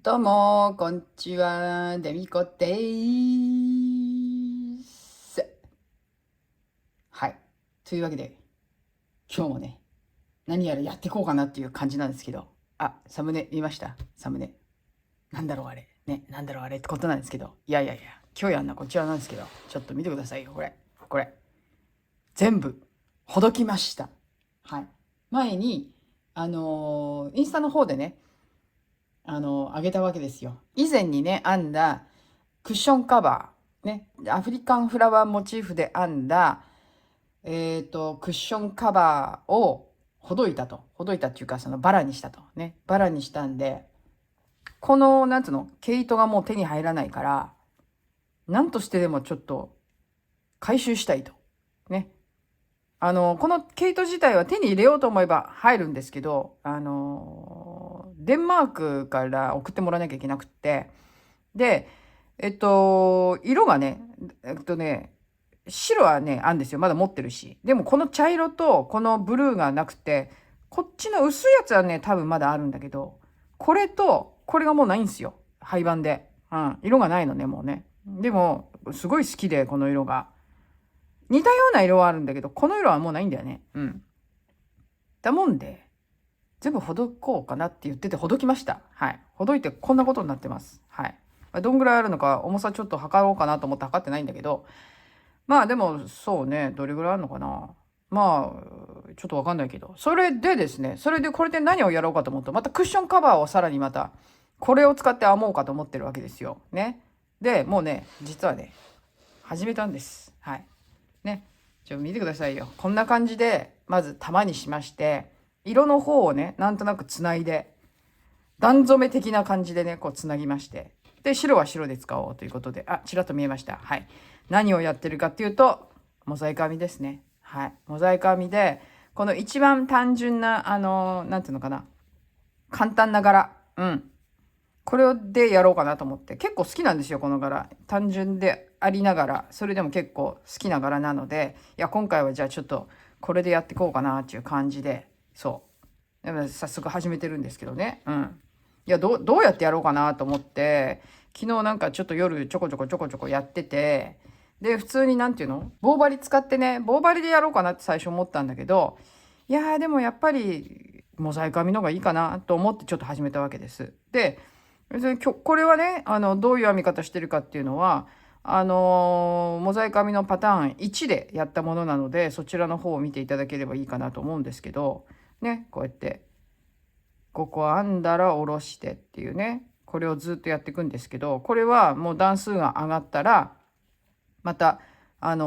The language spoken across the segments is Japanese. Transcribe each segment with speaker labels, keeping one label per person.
Speaker 1: どうも、こんにちは、デミコでーす。はい。というわけで、今日もね、何やらやっていこうかなっていう感じなんですけど、サムネ見ました？サムネ。なんだろうあれ。ね、なんだろうあれってことなんですけど、いやいやいや、今日やんなこちらなんですけど、ちょっと見てくださいよ、これ。これ。全部、ほどきました。はい。前に、インスタの方でね、あげたわけですよ。以前にね、編んだクッションカバー、ね、アフリカンフラワーモチーフで編んだ、クッションカバーをほどいたと。ほどいたっていうか、そのバラにしたと。ね、バラにしたんで、この、なんつうの、毛糸がもう手に入らないから、なんとしてでもちょっと回収したいと。ね。この毛糸自体は手に入れようと思えば入るんですけど、デンマークから送ってもらわなきゃいけなくって、で、色がね、白はね、あるんですよ。まだ持ってるし。でもこの茶色とこのブルーがなくて、こっちの薄いやつはね、多分まだあるんだけど、これと、これがもうないんですよ。廃盤で。うん。色がないのね、もうね。でも、すごい好きで、この色が。似たような色はあるんだけど、この色はもうないんだよね。うん。だもんで、全部ほどこうかなって言っててほどきました。はい。ほどいてこんなことになってます。はい。どんぐらいあるのか、重さちょっと測ろうかなと思って測ってないんだけど、まあでもそうね、どれぐらいあるのかな。まあ、ちょっとわかんないけど。それでですね、それでこれで何をやろうかと思うと、またクッションカバーをさらにまた、これを使って編もうかと思ってるわけですよ。ね。で、もうね、実はね、始めたんです。はい。ね。見てくださいよ。こんな感じで、まず玉にしまして、色の方をね、なんとなくつないで、段染め的な感じでね、こうつなぎまして。で、白は白で使おうということで、ちらっと見えました。はい。何をやってるかっていうと、モザイク編みですね。はい。モザイク編みで、この一番単純な、なんていうのかな。簡単な柄。うん。これでやろうかなと思って。結構好きなんですよ、この柄。単純でありながら、それでも結構好きな柄なので、いや、今回はじゃあちょっと、これでやっていこうかなっていう感じで、そう。でも早速始めてるんですけどね。うん。いや、どうやってやろうかなと思って、昨日なんかちょっと夜ちょこちょこやってて、で、普通になんていうの棒針使ってね、棒針でやろうかなって最初思ったんだけど、いやーでもやっぱり、モザイク編みの方がいいかなと思ってちょっと始めたわけです。で、別にこれはね、どういう編み方してるかっていうのは、モザイク編みのパターン1でやったものなので、そちらの方を見ていただければいいかなと思うんですけど、ね、こうやって、ここ編んだら下ろしてっていうね、これをずっとやっていくんですけど、これはもう段数が上がったら、また、なん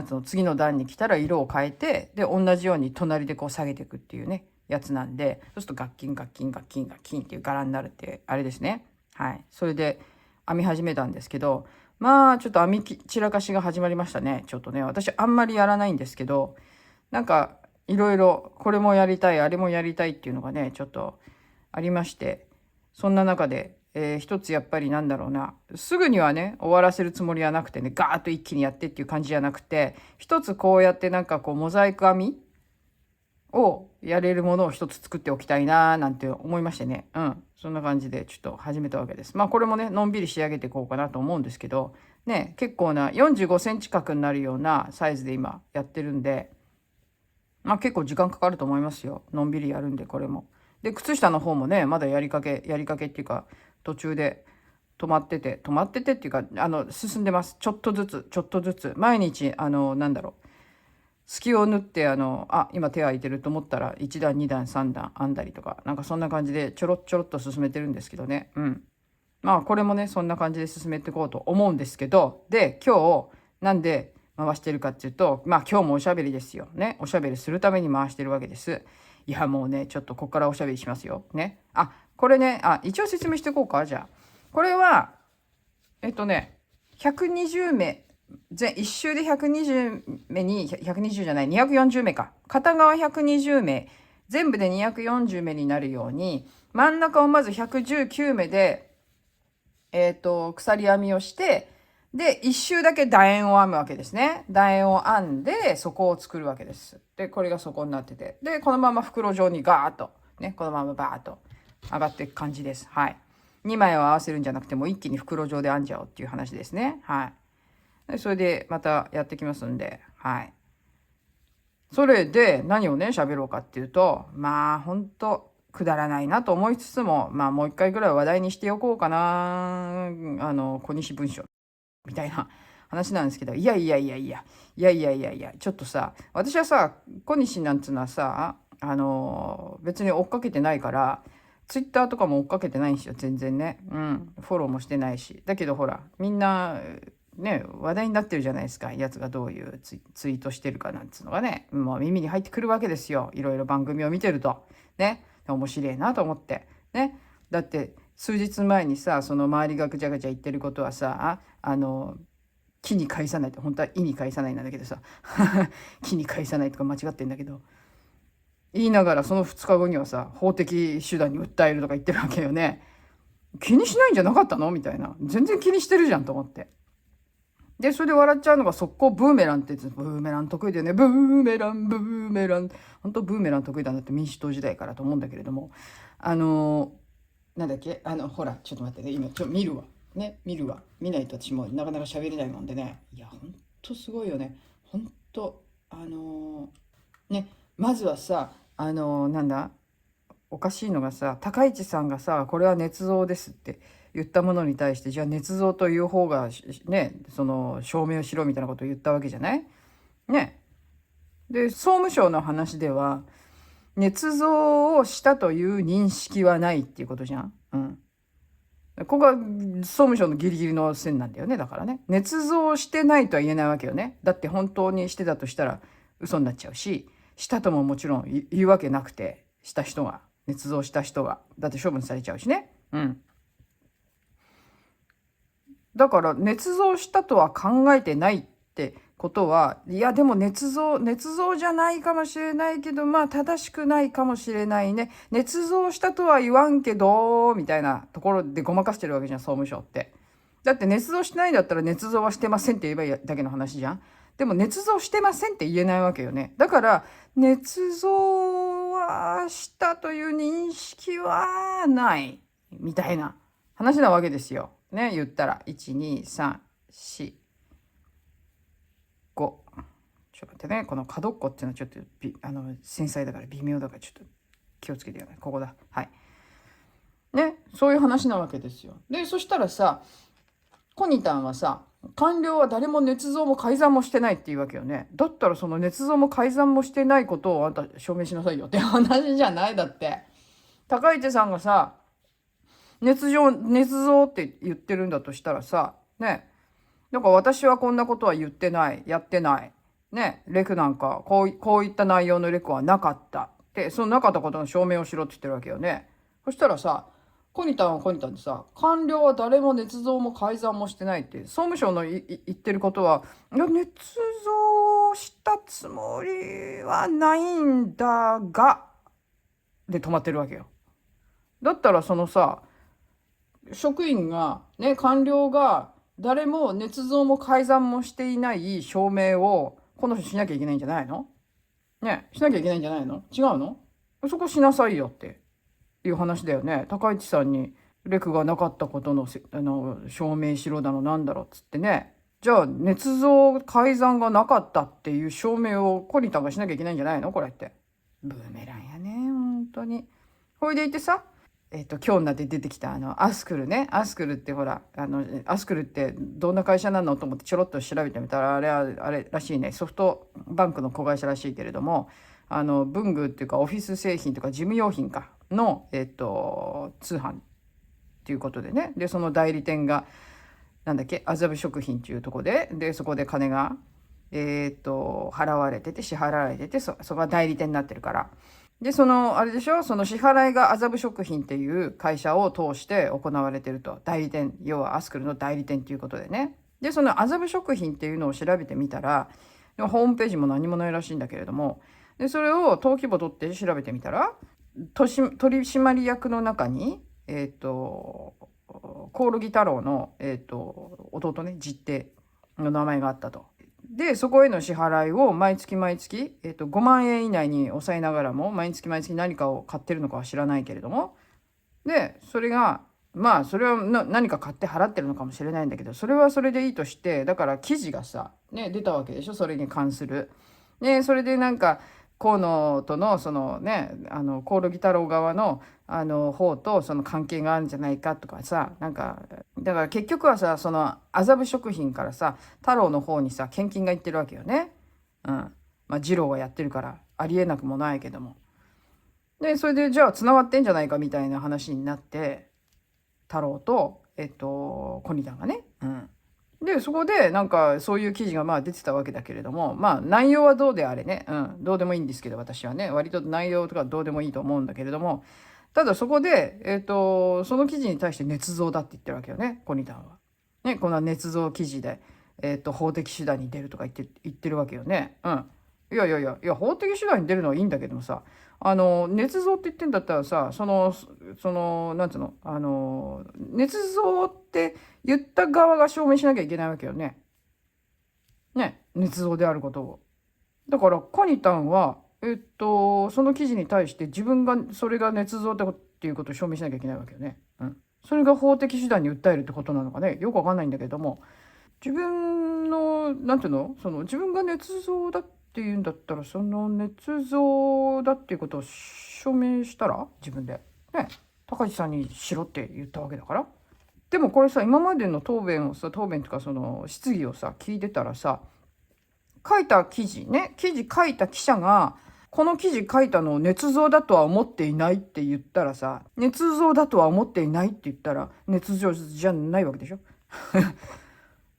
Speaker 1: つうの、次の段に来たら色を変えて、で、同じように隣でこう下げていくっていうね、やつなんで、そうするとガッキンガッキンガッキンガッキンっていう柄になるって、あれですね。はい。それで編み始めたんですけど、まあ、ちょっと編み散らかしが始まりましたね。ちょっとね、私あんまりやらないんですけど、なんか、いろいろ、これもやりたい、あれもやりたいっていうのがね、ちょっとありまして、そんな中で、一つやっぱりなんだろうな、すぐにはね、終わらせるつもりはなくてね、ガーッと一気にやってっていう感じじゃなくて、一つこうやってなんかこう、モザイク編みをやれるものを一つ作っておきたいなーなんて思いましてね。うん。そんな感じでちょっと始めたわけです。まあこれもね、のんびり仕上げていこうかなと思うんですけど、ね、結構な45センチ角になるようなサイズで今やってるんで、まあ結構時間かかると思いますよ。のんびりやるんで、これも。で、靴下の方もね、まだやりかけっていうか、途中で止まっててっていうか、進んでます。ちょっとずつ、ちょっとずつ。毎日、なんだろう。隙を縫って、今手空いてると思ったら、1段、2段、3段編んだりとか、なんかそんな感じで、ちょろっちょろっと進めてるんですけどね。うん。まあ、これもね、そんな感じで進めていこうと思うんですけど、で、今日、なんで回してるかっていうと、まあ、今日もおしゃべりですよ。ね。おしゃべりするために回してるわけです。いや、もうね、ちょっとここからおしゃべりしますよ。ね。これね、一応説明していこうか、じゃあ。これは、120目、一周で120目に、120じゃない、240目か。片側120目、全部で240目になるように、真ん中をまず119目で、鎖編みをして、で、一周だけ楕円を編むわけですね。楕円を編んで、底を作るわけです。で、これが底になってて。で、このまま袋状にガーッと、ね、このままバーッと上がっていく感じです。はい。2枚を合わせるんじゃなくてもう一気に袋状で編んじゃおうっていう話ですね。はい。でそれでまたやってきますんで、はい。それで何をね、喋ろうかっていうと、まあ、ほんと、くだらないなと思いつつも、まあ、もう一回ぐらい話題にしておこうかな。小西文書みたいな話なんですけど、ちょっとさ、私はさ、小西なんつうのはさ、別に追っかけてないから、ツイッターとかも追っかけてないんですよ、全然ね。うん、フォローもしてないし。だけどほら、みんな、ね、話題になってるじゃないですか。やつがどういうツイートしてるかなんつうのがね、もう耳に入ってくるわけですよ。いろいろ番組を見てると。ね、面白いなと思って。ね、だって、数日前にさ、その周りがぐちゃぐちゃ言ってることはさ、木に返さないって、本当は意に返さないなんだけどさ、木に返さないとか間違ってんだけど、言いながらその2日後にはさ、法的手段に訴えるとか言ってるわけよね。気にしないんじゃなかったのみたいな。全然気にしてるじゃんと思って。で、それで笑っちゃうのが速攻ブーメランって言って、ブーメラン得意だよね。ブーメラン、ブーメラン。本当ブーメラン得意だなって民主党時代からと思うんだけれども。なんだっけほら、ちょっと待ってね。今、見るわ。ね、見るわ。見ないと私もなかなか喋れないもんでね。いや、ほんとすごいよね。ほんと、ね、まずはさ、なんだおかしいのがさ、高市さんがさ、これは捏造ですって言ったものに対して、じゃあ捏造という方がね、その証明をしろみたいなことを言ったわけじゃないね。で、総務省の話では、捏造をしたという認識はないっていうことじゃん。うん。ここが総務省のギリギリの線なんだよね。だからね。捏造してないとは言えないわけよね。だって本当にしてたとしたら嘘になっちゃうし、したとももちろん言うわけなくて、した人が、捏造した人が。だって処分されちゃうしね。うん。だから捏造したとは考えてないってことは、いやでも捏造じゃないかもしれないけど、まあ正しくないかもしれないね。捏造したとは言わんけど、みたいなところでごまかしてるわけじゃん、総務省って。だって捏造してないんだったら捏造はしてませんって言えばいいだけの話じゃん。でも捏造してませんって言えないわけよね。だから、捏造はしたという認識はない。みたいな話なわけですよ。ね、言ったら。1、2、3、4、5。ちょっと待ってね。この角っこっていうのはちょっと繊細だから微妙だからちょっと気をつけてよね。ここだ。はい。ね、そういう話なわけですよ。で、そしたらさ、コニタンはさ、官僚は誰も捏造も改ざんもしてないっていうわけよね。だったらその捏造も改ざんもしてないことをあんた証明しなさいよって話じゃないだって。高市さんがさ、捏造って言ってるんだとしたらさ、ね。だから私はこんなことは言ってない、やってない。ね。レクなんか、こういった内容のレクはなかった。で、そのなかったことの証明をしろって言ってるわけよね。そしたらさ、コニタンはコニタンでさ、官僚は誰も捏造も改ざんもしてないって、総務省の言ってることは、いや、捏造したつもりはないんだが、で止まってるわけよ。だったらそのさ、職員が、ね、官僚が誰も捏造も改ざんもしていない証明をこの人しなきゃいけないんじゃないのね、しなきゃいけないんじゃないの違うのそこしなさいよっていう話だよね。高市さんにレクがなかったことの証明しろだのなんだろっつってね。じゃあ、捏造改ざんがなかったっていう証明をコニタンがしなきゃいけないんじゃないのこれって。ブーメランやね、本当に。ほいでいてさ、今日になって出てきたアスクルね。アスクルってほら、アスクルってどんな会社なのと思ってちょろっと調べてみたら、あれは、あれらしいね。ソフトバンクの子会社らしいけれども、文具っていうかオフィス製品とか事務用品かの、通販っていうことでね。で、その代理店が、なんだっけ、麻布食品っていうとこで、で、そこで金が、払われてて、支払われてて、そこが代理店になってるから。で、あれでしょその支払いが麻布食品っていう会社を通して行われてると。代理店、要はアスクルの代理店っていうことでね。で、その麻布食品っていうのを調べてみたら、ホームページも何もないらしいんだけれども、で、それを登記簿取って調べてみたら、取締役の中に、コオロギ太郎の、弟ね、実弟の名前があったと。で、そこへの支払いを毎月毎月、5万円以内に抑えながらも、毎月毎月何かを買ってるのかは知らないけれども、で、それが、まあそれは何か買って払ってるのかもしれないんだけど、それはそれでいいとして、だから記事がさ、ね、出たわけでしょ、それに関する。ね、それでなんか河野とのそのね、興梠太郎側の方とその関係があるんじゃないかとかさ、なんかだから結局はさ、その麻布食品からさ、太郎の方にさ献金がいってるわけよね。うん。まあ二郎がやってるからありえなくもないけども。でそれでじゃあつながってんじゃないかみたいな話になって、太郎とコニタンがね。うん。でそこでなんかそういう記事がまあ出てたわけだけれども、まあ内容はどうであれね、うん、どうでもいいんですけど、私はね割と内容とかどうでもいいと思うんだけれども、ただそこでその記事に対して捏造だって言ってるわけよね、コニタンは。ね、この捏造記事で法的手段に出るとか言ってるわけよね。うん。いや法的手段に出るのはいいんだけどもさ、捏造って言ってんだったらさ、なんつうの、捏造って言った側が証明しなきゃいけないわけよね。ね、捏造であることを。だからコニタンはその記事に対して自分がそれが捏造っていうことを証明しなきゃいけないわけよね。うん。それが法的手段に訴えるってことなのかね、よくわかんないんだけども、自分のなんていうの、その自分が捏造だっていうんだったら、その捏造だっていうことを証明したら自分でね、高市さんにしろって言ったわけだから。でもこれさ、今までの答弁っていうかその質疑をさ聞いてたらさ、書いた記事ね、記事書いた記者がこの記事書いたのを捏造だとは思っていないって言ったらさ、捏造だとは思っていないって言ったら捏造じゃないわけでしょ。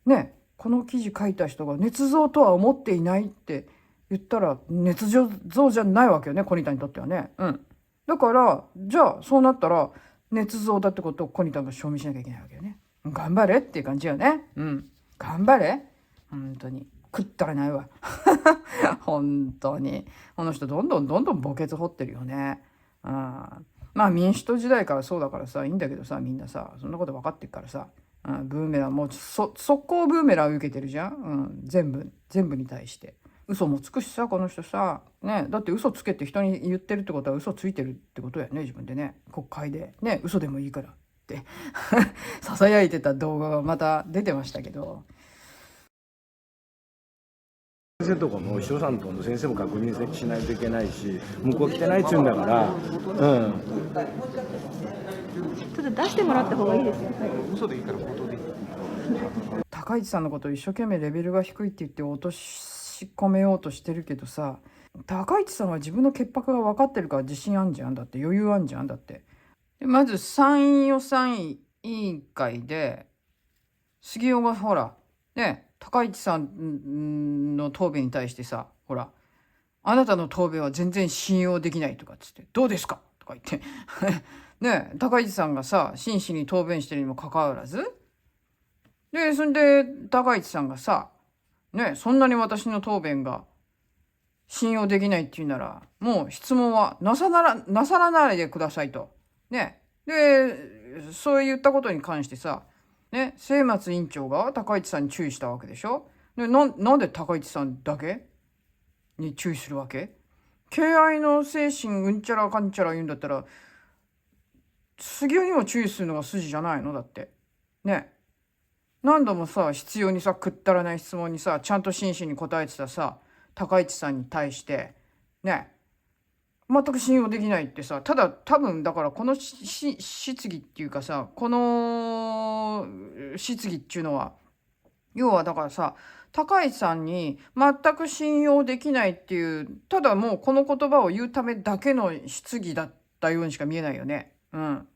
Speaker 1: ね、この記事書いた人が捏造とは思っていないって言ったら捏造じゃないわけよね、コニタにとってはね。うん。だからじゃあそうなったら捏造だってことをコニタが証明しなきゃいけないわけよね。頑張れっていう感じよね。うん。頑張れ。本当に食ったらないわ。本当にこの人どんどん墓穴掘ってるよね。うん。まあ民主党時代からそうだからさ、いいんだけどさ、みんなさそんなこと分かってるからさ、うん、ブーメランもう速攻ブーメラン受けてるじゃん、うん、全部に対して嘘もつくしさ、この人さ、ね、だって嘘つけって人に言ってるってことは嘘ついてるってことやね、自分でね、国会でね、嘘でもいいからってささやいてた動画がまた出てましたけど、
Speaker 2: 先生とかも秘書さんとの先生も確認しないといけないし、向こう来てないっちゅうんだから、うん。
Speaker 3: ちょっと出してもらった方がいいですよ。
Speaker 4: 嘘でいいから本当でいい。
Speaker 1: 高市さんのことを一生懸命レベルが低いって言って落とし込めようとしてるけどさ、高市さんは自分の潔白が分かってるから自信あんじゃん。だって余裕あんじゃん。だってでまず参院予算委員会で杉尾がほらね、高市さんの答弁に対してさ、ほらあなたの答弁は全然信用できないとかっつって、どうですかとか言ってね、高市さんがさ真摯に答弁してるにもかかわらず、でそんで高市さんがさね、そんなに私の答弁が信用できないって言うならもう質問はなさらないでくださいとね。でそう言ったことに関してさね、末松委員長が高市さんに注意したわけでしょ。でなんで高市さんだけに注意するわけ？敬愛の精神うんちゃらかんちゃら言うんだったら杉尾にも注意するのが筋じゃないの？だってね、何度もさ必要にさくったらない質問にさちゃんと真摯に答えてたさ高市さんに対してね、全く信用できないってさ、ただ多分だからこの質疑っていうかさ、この質疑っていうのは要はだからさ、高市さんに全く信用できないっていう、ただもうこの言葉を言うためだけの質疑だったようにしか見えないよね。うん。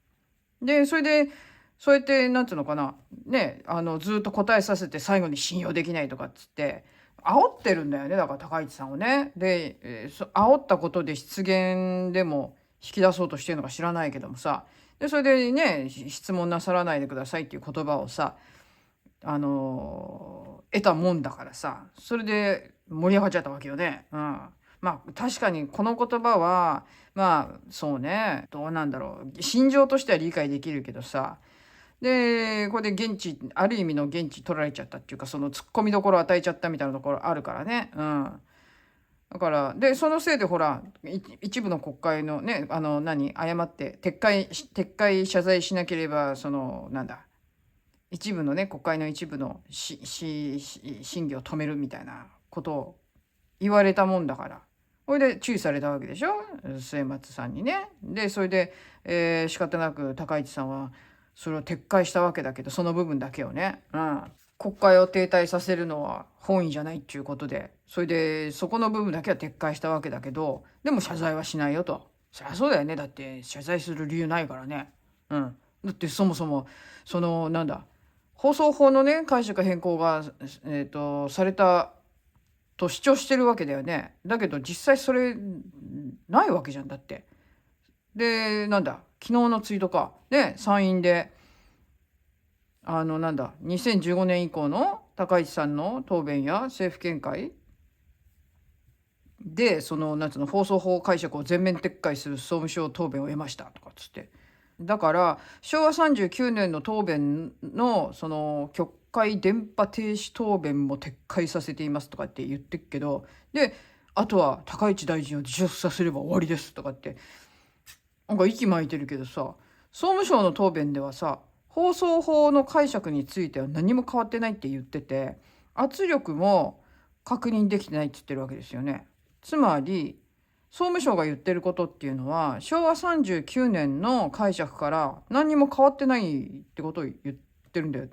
Speaker 1: でそれでそうやってなんていうのかなね、ずっと答えさせて最後に信用できないとかっつって煽ってるんだよね、だから高市さんをね。で、煽ったことで失言でも引き出そうとしてるのか知らないけどもさ、でそれでね質問なさらないでくださいっていう言葉をさ得たもんだからさ、それで盛り上がっちゃったわけよね。うん。まあ確かにこの言葉はまあそうね、どうなんだろう、心情としては理解できるけどさ、でこれである意味の現地取られちゃったっていうか、そのツッコミどころを与えちゃったみたいなところあるからね。うん。だからでそのせいでほら一部の国会のね誤って撤回謝罪しなければ一部のね国会の一部の審議を止めるみたいなことを言われたもんだから、それで注意されたわけでしょ、末松さんにね。でそれで、仕方なく高市さんはそれを撤回したわけだけど、その部分だけをね、国会を停滞させるのは本意じゃないっていうことで、それでそこの部分だけは撤回したわけだけど、でも謝罪はしないよと。そりゃそうだよね、だって謝罪する理由ないからね。だってそもそも放送法のね解釈変更が、されたと主張してるわけだよね。だけど実際それないわけじゃん、だって。で昨日のツイートかね、参院で2015年以降の高市さんの答弁や政府見解で放送法解釈を全面撤回する総務省答弁を得ましたとかっつって、だから昭和39年の答弁の局会電波停止答弁も撤回させていますとかって言ってっけど、であとは高市大臣を辞職させれば終わりですとかって息巻いてるけどさ、総務省の答弁ではさ、放送法の解釈については何も変わってないって言ってて、圧力も確認できてないって言ってるわけですよね。つまり総務省が言ってることっていうのは昭和39年の解釈から何にも変わってないってことを言ってるんだよ。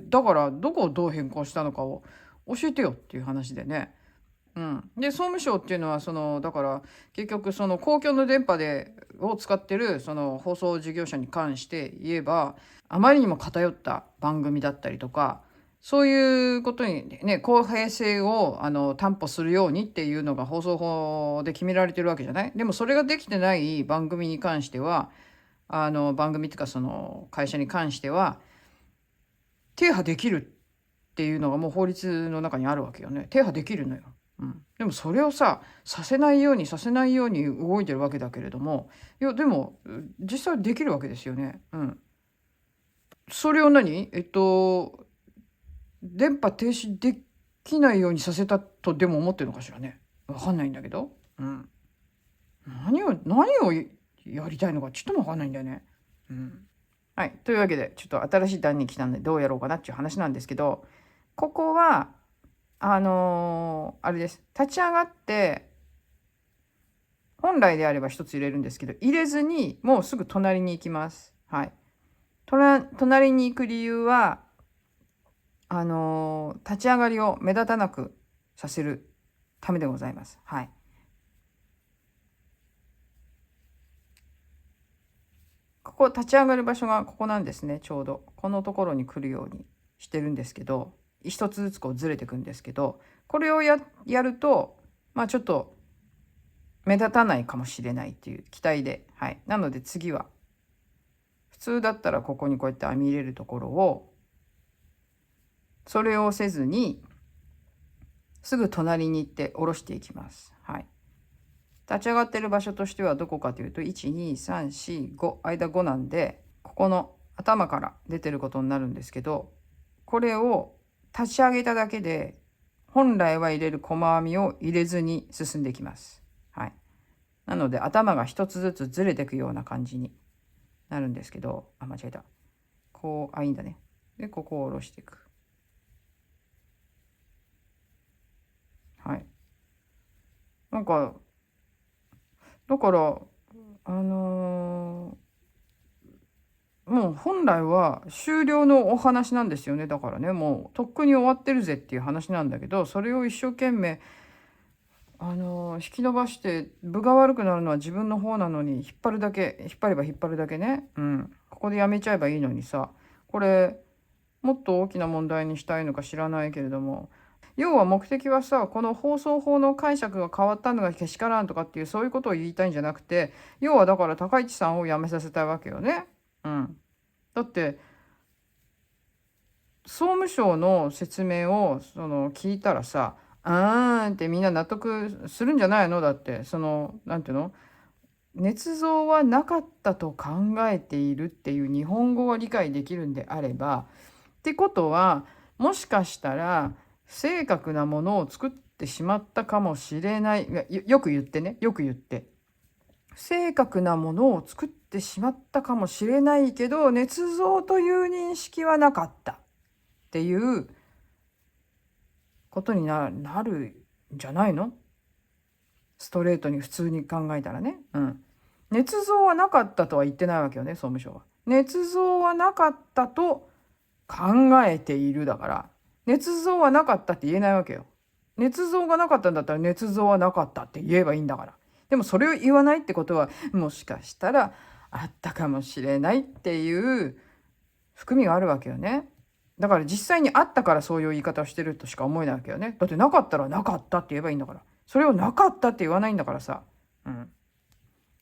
Speaker 1: だからどこをどう変更したのかを教えてよっていう話でね。で総務省っていうのはだから結局公共の電波を使ってる放送事業者に関して言えば、あまりにも偏った番組だったりとか、そういうことにね公平性を担保するようにっていうのが放送法で決められてるわけじゃない。でもそれができてない番組に関しては番組っていうか会社に関しては停波できるっていうのがもう法律の中にあるわけよね。停波できるのよ。でもそれをさせないように動いてるわけだけれども、いやでも実際できるわけですよね。それを電波停止できないようにさせたとでも思ってるのかしらね。わかんないんだけど、何をやりたいのかちょっともわかんないんだよね。はい、というわけでちょっと新しい段に来たんでどうやろうかなっていう話なんですけど、ここはあれです。立ち上がって本来であれば一つ入れるんですけど、入れずにもうすぐ隣に行きます。はい。隣に行く理由は立ち上がりを目立たなくさせるためでございます。はい。ここ立ち上がる場所がここなんですね。ちょうどこのところに来るようにしてるんですけど、一つずつこうずれていくんですけど、これをやるとちょっと目立たないかもしれないっていう期待で、はい。なので次は普通だったらここにこうやって網入れるところを、それをせずにすぐ隣に行って下ろしていきます。はい。立ち上がってる場所としてはどこかというと1、2、3、4、5間5なんで、ここの頭から出てることになるんですけど、これを立ち上げただけで本来は入れる細編みを入れずに進んでいきます。はい。なので頭が一つずつずれていくような感じになるんですけど、間違えた。いいんだね。でここを下ろしていく。はい。だからもう本来は終了のお話なんですよね。だからね、もうとっくに終わってるぜっていう話なんだけど、それを一生懸命引き伸ばして分が悪くなるのは自分の方なのに、引っ張れば引っ張るだけね、ここでやめちゃえばいいのにさ、これもっと大きな問題にしたいのか知らないけれども、要は目的はさ、この放送法の解釈が変わったのがけしからんとかっていうそういうことを言いたいんじゃなくて、要はだから高市さんを辞めさせたいわけよね。だって総務省の説明を聞いたらさ、ってみんな納得するんじゃないの。だってなんていうの、捏造はなかったと考えているっていう日本語が理解できるんであれば、ってことはもしかしたら不正確なものを作っってしまったかもしれない。よく言ってね、よく言って。不正確なものを作ってしまったかもしれないけど、捏造という認識はなかったっていうことになるんじゃないの？ストレートに普通に考えたらね。捏造はなかったとは言ってないわけよね、総務省は。捏造はなかったと考えているだから、捏造はなかったって言えないわけよ。捏造がなかったんだったら捏造はなかったって言えばいいんだから。でもそれを言わないってことは、もしかしたらあったかもしれないっていう含みがあるわけよね。だから実際にあったからそういう言い方をしてるとしか思えないわけよね。だってなかったらなかったって言えばいいんだから。それをなかったって言わないんだからさ。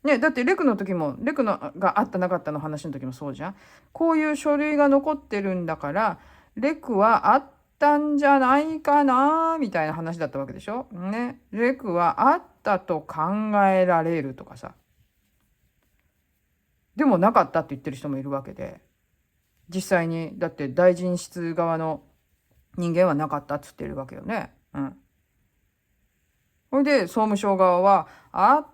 Speaker 1: ね、だってレクの時も、レクのがあったなかったの話の時もそうじゃん。こういう書類が残ってるんだから、レクはあったんじゃないかなみたいな話だったわけでしょ。ね。レクはあったと考えられるとかさ。でもなかったって言ってる人もいるわけで。実際に、だって大臣室側の人間はなかったって言ってるわけよね。それで総務省側は、あっ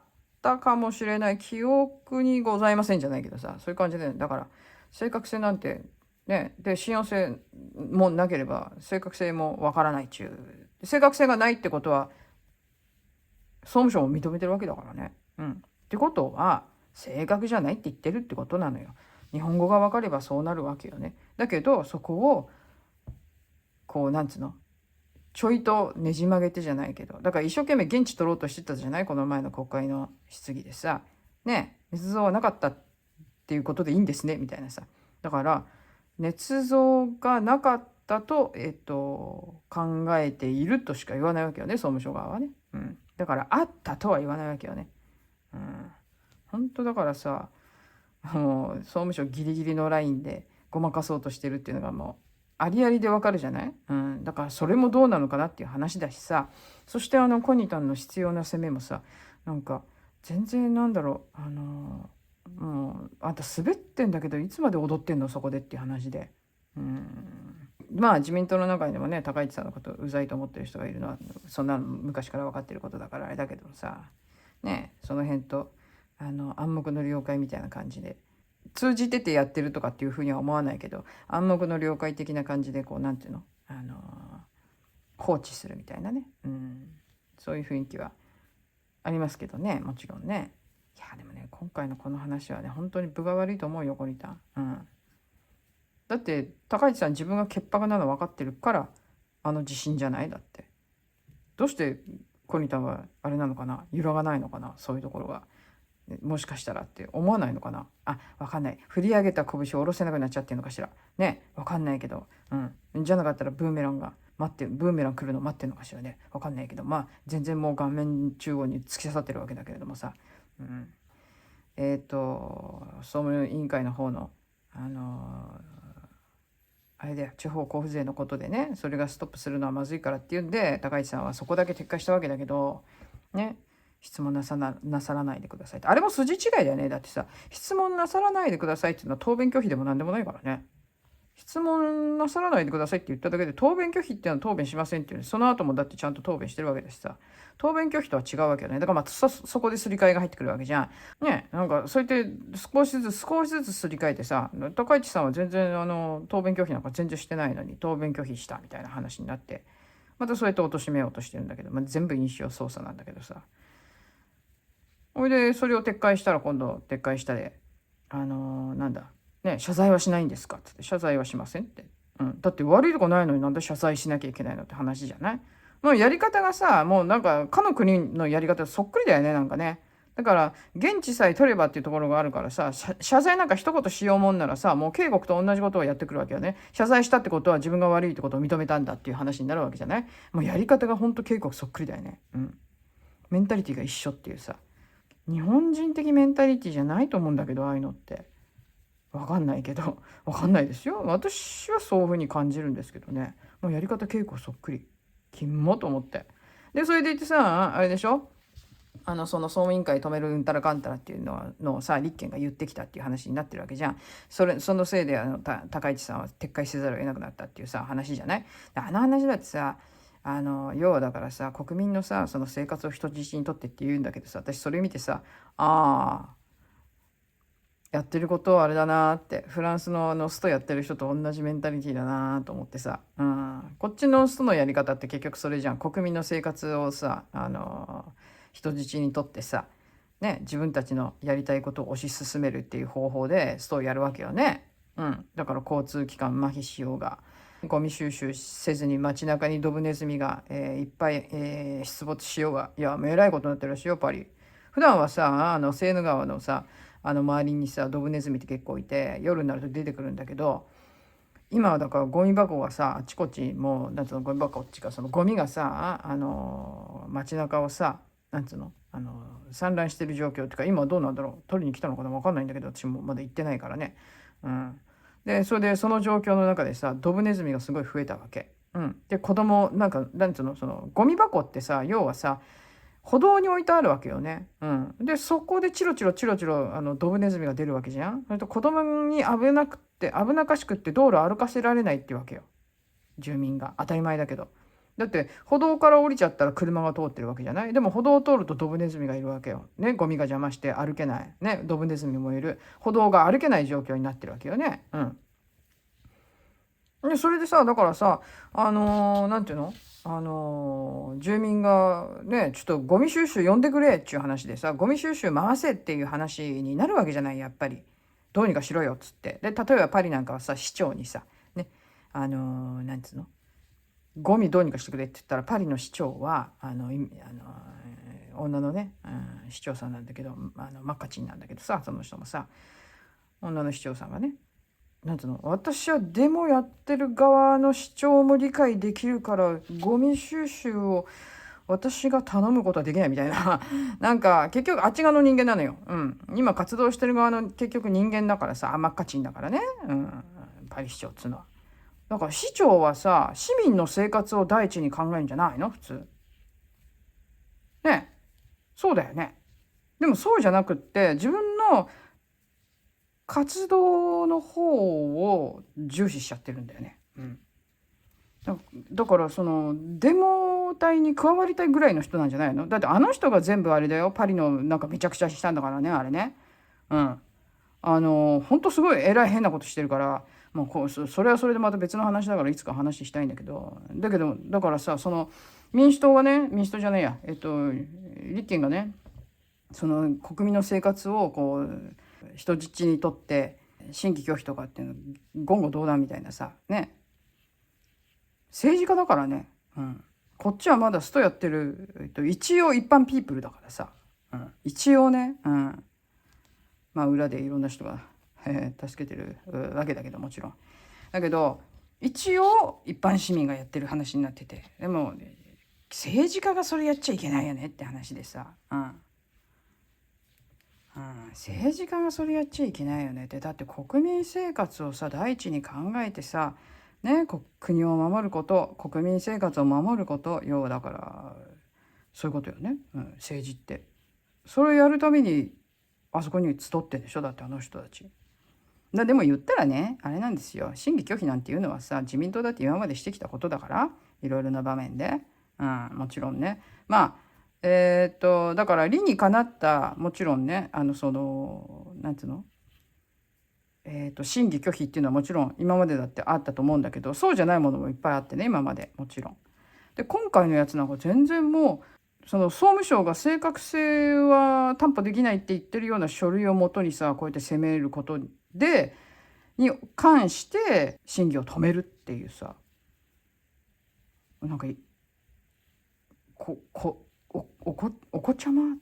Speaker 1: たかもしれない、記憶にございませんじゃないけどさ、そういう感じで、だから正確性なんてね、で信用性もなければ正確性もわからないっちゅう。正確性がないってことは総務省も認めてるわけだからね。ってことは正確じゃないって言ってるってことなのよ。日本語が分かればそうなるわけよね。だけどそこをこうなんつうの、ちょいとねじ曲げてじゃないけど、だから一生懸命現地取ろうとしてたじゃない、この前の国会の質疑でさ。ね、捏造はなかったっていうことでいいんですねみたいなさ。だから捏造がなかったと、考えているとしか言わないわけよね、総務省側はね。だからあったとは言わないわけよね。本当だからさ、もう総務省ギリギリのラインでごまかそうとしてるっていうのがもうありありでわかるじゃない。だからそれもどうなのかなっていう話だしさ。そしてコニタンの必要な攻めもさ、なんか全然なんだろう、もうあんた滑ってんだけどいつまで踊ってんのそこでっていう話で。まあ自民党の中にでもね、高市さんのことうざいと思ってる人がいるのはそんなの昔から分かってることだからあれだけどさね、その辺と暗黙の了解みたいな感じで通じててやってるとかっていうふうには思わないけど、暗黙の了解的な感じでこうなんていうの、放置するみたいなね、そういう雰囲気はありますけどね、もちろんね。いやでもね、今回のこの話はね本当に分が悪いと思うよ、コニタン。だって高市さん自分が潔白なの分かってるから自信じゃない。だってどうしてコニタンはあれなのかな、揺らがないのかな、そういうところが。もしかしたらって思わないのかな。分かんない。振り上げた拳を下ろせなくなっちゃってるのかしらね、分かんないけど、じゃなかったらブーメラン来るの待ってるのかしらね、分かんないけど、まあ全然もう顔面中央に突き刺さってるわけだけれどもさ。総務委員会の方のあれだよ、地方交付税のことでね、それがストップするのはまずいからっていうんで高市さんはそこだけ撤回したわけだけどね、質問なさらないでくださいって、あれも筋違いだよね。だってさ、質問なさらないでくださいっていうのは答弁拒否でも何でもないからね。質問なさらないでくださいって言っただけで答弁拒否っていうのは答弁しませんっていう、その後もだってちゃんと答弁してるわけだしさ、答弁拒否とは違うわけよね。だからまあそこですり替えが入ってくるわけじゃんね。なんかそうやって少しずつすり替えてさ、高市さんは全然答弁拒否なんか全然してないのに答弁拒否したみたいな話になって、またそうやって貶めようとしてるんだけど、全部印象操作なんだけどさ。それでそれを撤回したら今度撤回したでなんだね、謝罪はしないんですかって謝罪はしませんって、だって悪いとこないのになんで謝罪しなきゃいけないのって話じゃない。もうやり方がさ、もうなんかかの国のやり方そっくりだよね、なんかね。だから現地さえ取ればっていうところがあるからさ、謝罪なんか一言しようもんならさ、もう警告と同じことをやってくるわけよね。謝罪したってことは自分が悪いってことを認めたんだっていう話になるわけじゃない。もうやり方がほんと警告そっくりだよね。メンタリティが一緒っていうさ、日本人的メンタリティじゃないと思うんだけど、ああいうのって分かんないけど、分かんないですよ。私はそういう風に感じるんですけどね。もうやり方稽古そっくり、金もと思って。でそれで言ってさ、あれでしょ、その総務委員会止めるうんたらかんたらっていうのをさ、立憲が言ってきたっていう話になってるわけじゃん。そのせいで高市さんは撤回せざるを得なくなったっていうさ話じゃない。話だってさ、要はだからさ、国民のさ、その生活を人質にとってって言うんだけどさ、私それ見てさ、ああ、やってることはあれだなーって、フランスのストやってる人と同じメンタリティーだなーと思ってさ、こっちのストのやり方って結局それじゃん。国民の生活をさ、人質にとってさ、ね、自分たちのやりたいことを推し進めるっていう方法でストをやるわけよね。だから交通機関麻痺しようが、ゴミ収集せずに街中にドブネズミが、いっぱい、出没しようが、いや、もうえらいことになってるらしいよ、パリ。普段はさ、セーヌ川のさ、周りにさ、ドブネズミって結構いて、夜になると出てくるんだけど、今はだからゴミ箱がさ、あちこち、もう、なんつうの、ゴミ箱っちか、そのゴミがさ、街中をさ、なんつうの、散乱してる状況っていうか、今はどうなんだろう、取りに来たのかな、分かんないんだけど、私もまだ行ってないからね。で、それでその状況の中でさ、ドブネズミがすごい増えたわけ。で、子供、なんつうの、その、ゴミ箱ってさ、要はさ、歩道に置いてあるわけよね。で、そこでチロチロドブネズミが出るわけじゃん。それと子供に危なっかしくって道路歩かせられないってわけよ。住民が。当たり前だけど。だって歩道から降りちゃったら車が通ってるわけじゃない。でも歩道を通るとドブネズミがいるわけよ。ね、ゴミが邪魔して歩けない。ね、ドブネズミもいる。歩道が歩けない状況になってるわけよね。で、それでさ、だからさ、なんていうの住民がね、ちょっとゴミ収集呼んでくれっていう話でさ、ゴミ収集回せっていう話になるわけじゃない、やっぱり。どうにかしろよっつって。で、例えばパリなんかはさ、市長にさ、ね、なんつうの、ゴミどうにかしてくれって言ったら、パリの市長は、女のね、市長さんなんだけど、マッカチンなんだけどさ、その人もさ、女の市長さんがね、なんつうの、私はデモやってる側の主張も理解できるからゴミ収集を私が頼むことはできないみたいななんか結局あっち側の人間なのよ。今活動してる側の結局人間だからさ、真っ赤ちんだからね。パリ市長っつうのは。だから市長はさ、市民の生活を第一に考えるんじゃないの普通。ね。そうだよね。でもそうじゃなくって自分の活動の方を重視しちゃってるんだよね。だからそのデモ隊に加わりたいぐらいの人なんじゃないの。だってあの人が全部あれだよ、パリのなんかめちゃくちゃしたんだからね、あれね。ほんとすごいえらい変なことしてるから、もうそれはそれでまた別の話だからいつか話したいんだけど、だからさ、その民主党じゃないや、立憲がね、その国民の生活をこう人質にとって新規拒否とかっていうの言語道断みたいなさね、政治家だからね、こっちはまだストやってる、一応一般ピープルだからさ、一応ね、まあ裏でいろんな人が、助けてるわけだけど、もちろんだけど一応一般市民がやってる話になってて、でも政治家がそれやっちゃいけないよねって話でさ、政治家がそれやっちゃいけないよねって。だって国民生活をさ第一に考えてさね、国を守ること、国民生活を守ること、要はだからそういうことよね、政治って。それをやるためにあそこに集ってんでしょ、だってあの人たち。でも言ったらね、あれなんですよ、審議拒否なんていうのはさ、自民党だって今までしてきたことだから、いろいろな場面で、もちろんね、まあだから理にかなった、もちろんね、そのなんていうの、審議拒否っていうのはもちろん今までだってあったと思うんだけど、そうじゃないものもいっぱいあってね、今までもちろん。で今回のやつなんか全然もうその総務省が正確性は担保できないって言ってるような書類をもとにさ、こうやって責めることに関して審議を止めるっていうさ、なんかお子ちゃまっ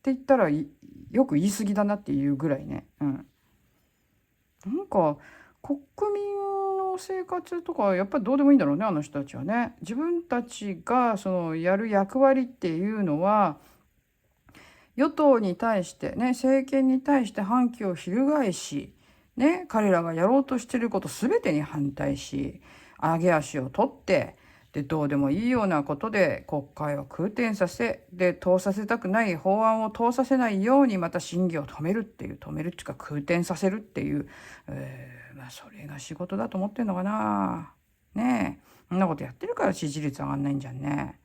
Speaker 1: て言ったらよく言い過ぎだなっていうぐらいね。なんか国民の生活とかやっぱりどうでもいいんだろうね、あの人たちはね。自分たちがそのやる役割っていうのは、与党に対してね、政権に対して反旗を翻しね、彼らがやろうとしてること全てに反対し、上げ足を取って、でどうでもいいようなことで国会を空転させ、で通させたくない法案を通させないようにまた審議を止めるっていうか空転させるっていう、まあそれが仕事だと思ってんのかな。ねえ、そんなことやってるから支持率上がんないんじゃんね。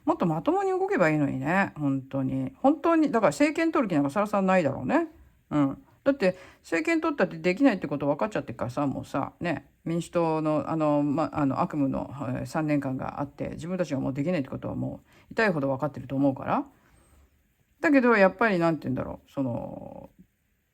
Speaker 1: もっとまともに動けばいいのにね、本当に。本当に、だから政権取る気なんかさらさらないだろうね。うん。だって政権取ったってできないってこと分かっちゃってるからさ、もうさ、ね、民主党の悪夢の3年間があって、自分たちがもうできないってことはもう痛いほど分かってると思うから。だけどやっぱりなんて言うんだろう、その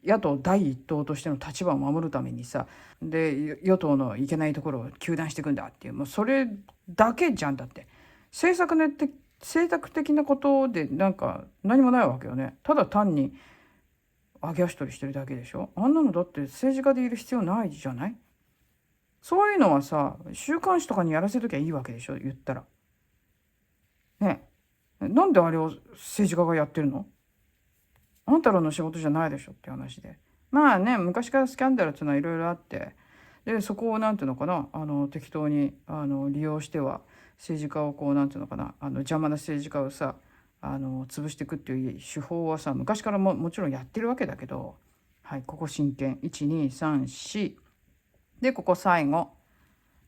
Speaker 1: 野党第一党としての立場を守るためにさ、で与党のいけないところを糾弾していくんだっていう、もうそれだけじゃん。だって政策的なことでなんか何もないわけよね。ただ単に揚げ足取りしてるだけでしょ。あんなのだって政治家でいる必要ないじゃない。そういうのはさ、週刊誌とかにやらせときゃいいわけでしょ、言ったら。ね。なんであれを政治家がやってるの？あんたらの仕事じゃないでしょって話で。まあね、昔からスキャンダルっていうのはいろいろあって、でそこをなんていうのかな、適当に利用しては政治家をこうなんていうのかな、邪魔な政治家をさ、潰していくっていう手法はさ、昔からもちろんやってるわけだけど、はい、ここ真剣1234で、ここ最後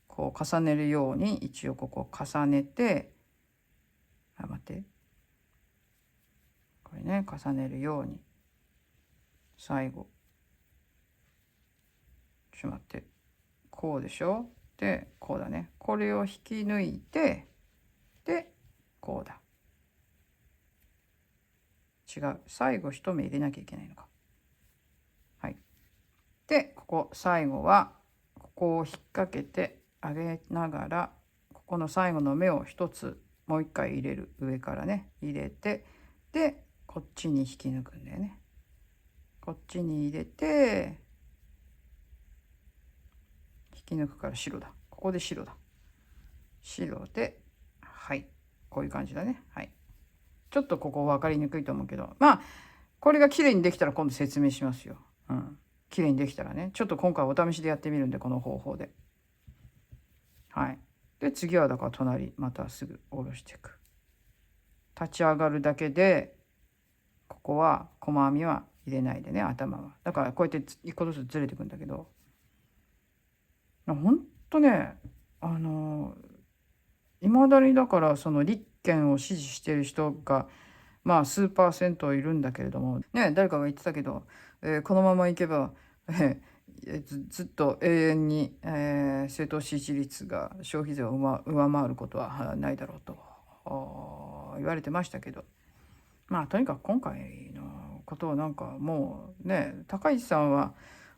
Speaker 1: こう重ねるように一応ここ重ねて、待って、これね、重ねるように最後ちょっと待って、こうでしょ。でこうだね、これを引き抜いて、でこうだ。違う、最後一目入れなきゃいけないのか。はい。でここ最後はここを引っ掛けてあげながら、ここの最後の目を一つもう一回入れる、上からね入れて、でこっちに引き抜くんだよね。こっちに入れて引き抜くから白だ。ここで白だ。白で、はい、こういう感じだね。はい。ちょっとここ分かりにくいと思うけど、まあこれが綺麗にできたら今度説明しますよ。うん。綺麗にできたらね、ちょっと今回お試しでやってみるんで、この方法で。はい。で次はだから隣またすぐ下ろしていく。立ち上がるだけで、ここは細編みは入れないでね、頭は。だからこうやって一個ずつずれていくんだけど、ほんとね、いまだにだからその立憲を支持している人がまあ数パーセントいるんだけれどもね、誰かが言ってたけど、このままいけば、ずっと永遠に、政党支持率が消費税を上回ることはないだろうと言われてましたけど、まあとにかく今回のことをなんかもうね、高市さんは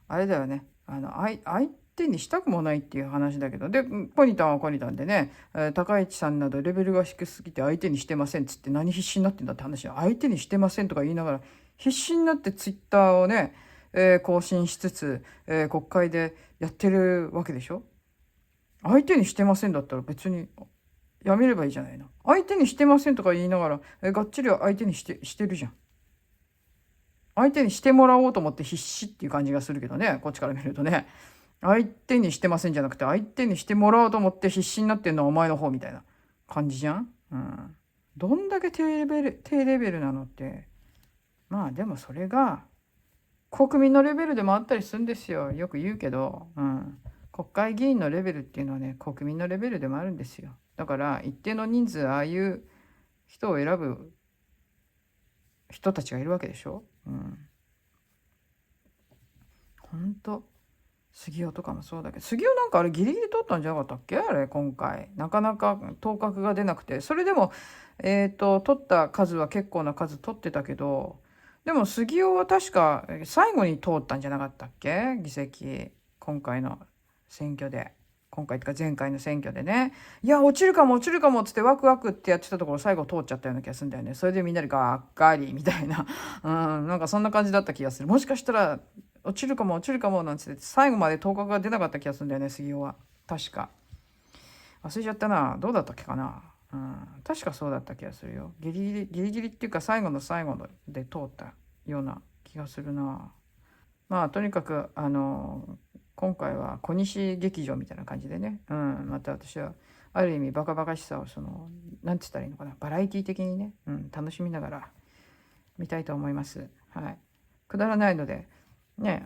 Speaker 1: あれだよね、相手にしたくもないっていう話だけど、でコニタンはコニタンでね、高市さんなどレベルが低すぎて相手にしてませんっつって何必死になってんだって話。相手にしてませんとか言いながら必死になってツイッターをね、更新しつつ、国会でやってるわけでしょ。相手にしてませんだったら別にやめればいいじゃないの。相手にしてませんとか言いながら、がっちりは相手にしてるじゃん。相手にしてもらおうと思って必死っていう感じがするけどね、こっちから見るとね。相手にしてませんじゃなくて、相手にしてもらおうと思って必死になってんのはお前の方みたいな感じじゃん。うん。どんだけ低レベルなのって。まあでもそれが国民のレベルでもあったりするんですよ。よく言うけど、うん。国会議員のレベルっていうのはね、国民のレベルでもあるんですよ。だから一定の人数、ああいう人を選ぶ人たちがいるわけでしょ。うん。ほんと。杉尾とかもそうだけど、杉尾なんかあれギリギリ取ったんじゃなかったっけ、あれ今回。なかなか当確が出なくて。それでも、取った数は結構な数取ってたけど、でも杉尾は確か最後に通ったんじゃなかったっけ、議席。今回の選挙で。今回とか前回の選挙でね。いや、落ちるかも落ちるかもっつってワクワクってやってたところ最後通っちゃったような気がするんだよね。それでみんなでがっかりみたいな。うん、なんかそんな感じだった気がする。もしかしたら、落ちるかも落ちるかもなんつって最後まで頭角が出なかった気がするんだよね、杉尾は。確か忘れちゃったな。どうだったっけかな。うん、確かそうだった気がするよ。ギリギリっていうか最後の最後で通ったような気がするな。まあとにかく今回は小西劇場みたいな感じでね、うん、また私はある意味バカバカしさをなんて言ったらいいのかな、バラエティ的にね、うん、楽しみながら見たいと思います。はい。くだらないのでね、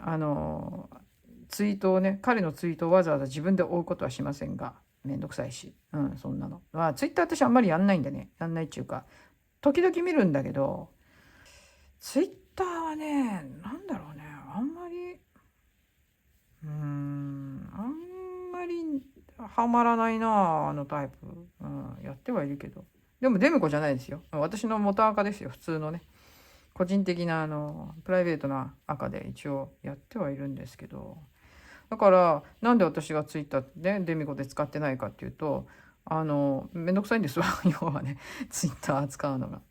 Speaker 1: ツイートをね、彼のツイートをわざわざ自分で追うことはしませんが、めんどくさいし、そんなの。まあ、ツイッター私あんまりやんないんでね、やんないっていうか、時々見るんだけど、ツイッターはね、なんだろうね、あんまり、あんまりハマらないな、あのタイプ。やってはいるけど。でもデミコじゃないですよ。私の元赤ですよ、普通のね。個人的なプライベートな赤で一応やってはいるんですけど、だからなんで私がツイッターでデミコで使ってないかっていうと、めんどくさいんですわ要はね、ツイッター使うのが。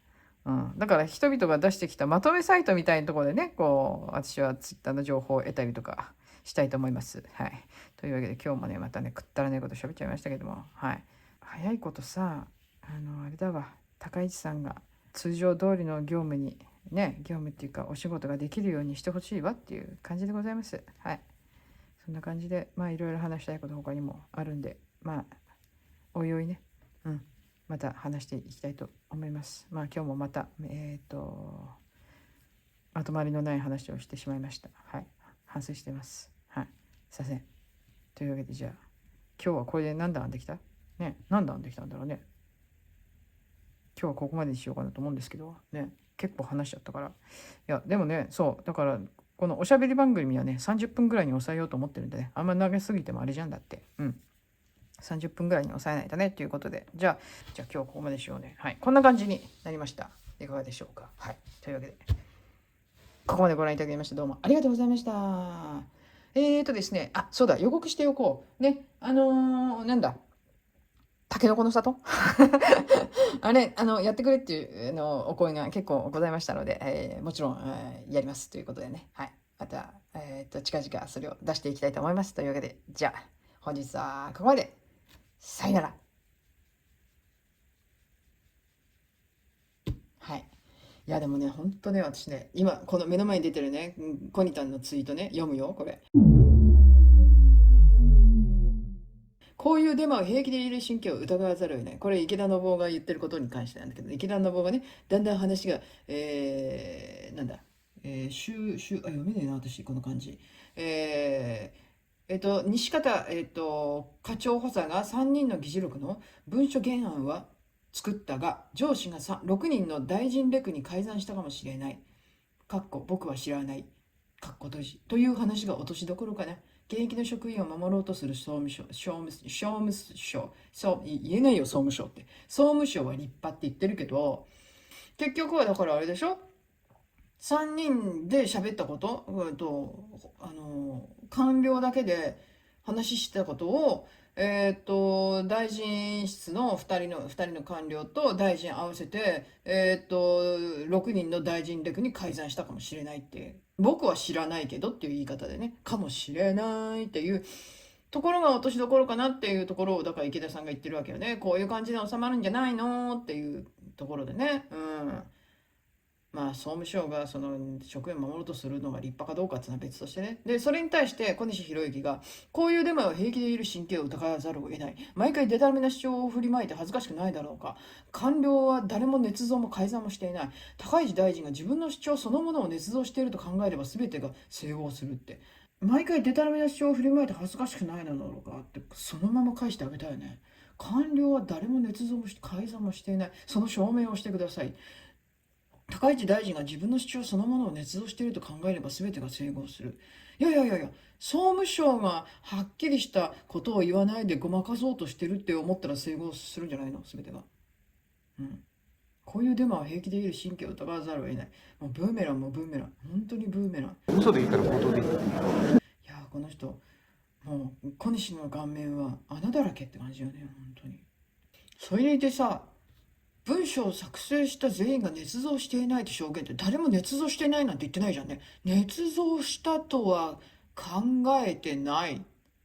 Speaker 1: だから人々が出してきたまとめサイトみたいなところでね、こう私はツイッターの情報を得たりとかしたいと思います。はい。というわけで今日もねまたねくったらねえこと喋っちゃいましたけども、はい。早いことさ、あれだわ、高市さんが通常通りの業務にね、業務っていうかお仕事ができるようにしてほしいわっていう感じでございます。はい。そんな感じでまあいろいろ話したいこと他にもあるんで、まあおいおいね、また話していきたいと思います。まあ今日もまたまとまりのない話をしてしまいました。はい。反省してます。はい。すいません。というわけでじゃあ今日はこれで何段できたね、何段できたんだろうね。今日はここまでにしようかなと思うんですけどね、結構話しちゃったから。いやでもね、そうだからこのおしゃべり番組はね30分ぐらいに抑えようと思ってるんでね、あんま長すぎてもあれじゃんだって。30分ぐらいに抑えないとねということで、じゃあ今日はここまでしようね。はい、こんな感じになりました。いかがでしょうか。はい、というわけでここまでご覧いただきましてどうもありがとうございました。ですね、そうだ、予告しておこうね。なんだ、タケノコの里あれやってくれっていうお声が結構ございましたので、もちろん、やりますということでね、はい、また、近々それを出していきたいと思います。というわけでじゃあ本日はここまで。さよなら。はい。いやでもね、ほんとね、私ね、今この目の前に出てるね、コニタンのツイートね、読むよ、これ。こういうデマを平気で入れる神経を疑わざるを得ない。これ池田信夫が言ってることに関してなんだけど、池田信夫がね、だんだん話が、なんだ、読めねえな、私、この漢字。西方、課長補佐が3人の議事録の文書原案は作ったが、上司が6人の大臣レクに改ざんしたかもしれない。僕は知らない。という話が落としどころかな。現役の職員を守ろうとする総務省、言えないよ、総務省って。総務省は立派って言ってるけど、結局はだからあれでしょ、3人で喋ったこと、官僚だけで話したことを、大臣室の2人の官僚と大臣合わせて、6人の大臣レクに改ざんしたかもしれないって、僕は知らないけどっていう言い方でね、かもしれないっていうところが落としどころかなっていうところを、だから池田さんが言ってるわけよね。こういう感じで収まるんじゃないのっていうところでね。まあ、総務省がその職員を守ろうとするのが立派かどうかっていうのは別としてね。で、それに対して小西博之が、こういうデマを平気でいる神経を疑わざるを得ない。毎回デタラメな主張を振りまいて恥ずかしくないだろうか。官僚は誰も捏造も改ざんもしていない。高市大臣が自分の主張そのものを捏造していると考えれば全てが整合するって。毎回デタラメな主張を振りまいて恥ずかしくないのだろうかって、そのまま返してあげたいよね。官僚は誰も捏造も改ざんもしていない。その証明をしてください。高市大臣が自分の主張そのものを捏造していると考えれば全てが整合する。いや、総務省がはっきりしたことを言わないでごまかそうとしてるって思ったら整合するんじゃないの、全てが。こういうデマは平気でいる神経を疑わざるを得ない。もうブーメラン、本当にブーメラン。
Speaker 2: 嘘でいいから本当でいい。
Speaker 1: いやこの人、もう小西の顔面は穴だらけって感じよね、本当に。それでさ、文章を作成した全員が捏造していないって証言って、誰も捏造していないなんて言ってないじゃんね。捏造したとは考えてない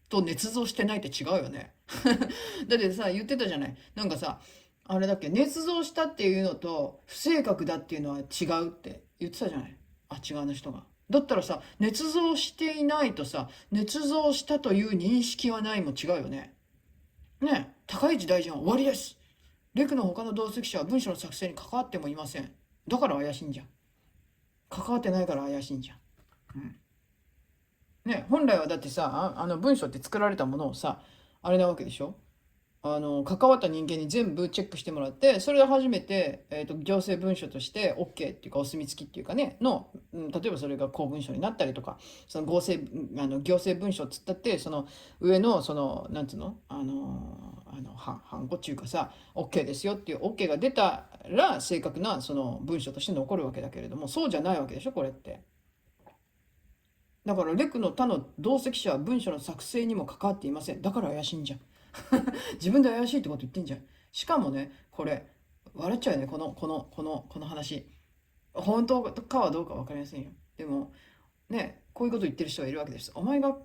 Speaker 1: と捏造してないって違うよね。だってさ、言ってたじゃない。なんかさ、あれだっけ、捏造したっていうのと不正確だっていうのは違うって言ってたじゃない。あっち側の人が。だったらさ、捏造していないとさ、捏造したという認識はないも違うよね。ねえ、高市大臣は終わりです。レクの他の同席者は文書の作成に関わってもいません。だから怪しいんじゃん。関わってないから怪しいんじゃん。ね、本来はだってさ、文章って作られたものをさ、あれなわけでしょ。関わった人間に全部チェックしてもらって、それで初めて、行政文書として OK っていうかお墨付きっていうかねの、例えばそれが公文書になったりとか、その行政文書っつったって、その上のそのなんつうのハンコっていうかさ OK ですよっていう OK が出たら正確なその文書として残るわけだけれども、そうじゃないわけでしょこれって。だからレクの他の同席者は文書の作成にも関わっていません。だから怪しいんじゃん。自分で怪しいってこと言ってんじゃん。しかもね、これ、笑っちゃうよね、この話。本当かはどうか分かりませんよ。でも、ね、こういうこと言ってる人がいるわけです。お前が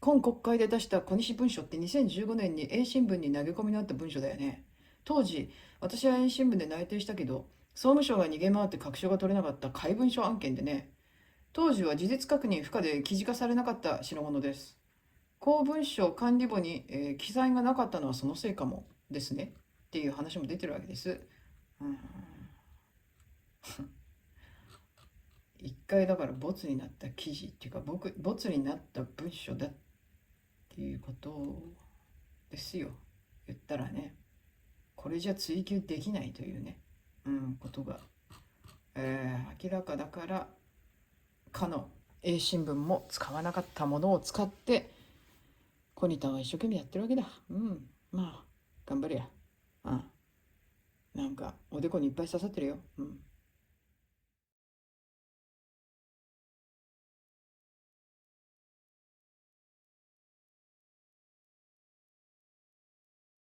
Speaker 1: 今国会で出した小西文書って2015年に A 新聞に投げ込みのあった文書だよね。当時、私は A 新聞で内定したけど、総務省が逃げ回って確証が取れなかった怪文書案件でね、当時は事実確認不可で記事化されなかった代物です。公文書管理簿に、記載がなかったのはそのせいかもですねっていう話も出てるわけです。一回だからボツになった記事っていうかボツになった文章だっていうことですよ。言ったらね、これじゃ追求できないというね、ことが、明らかだからかの A 新聞も使わなかったものを使ってコニタンは一生懸命やってるわけだ。まあ頑張れや。なんかおでこにいっぱい刺さってるよ。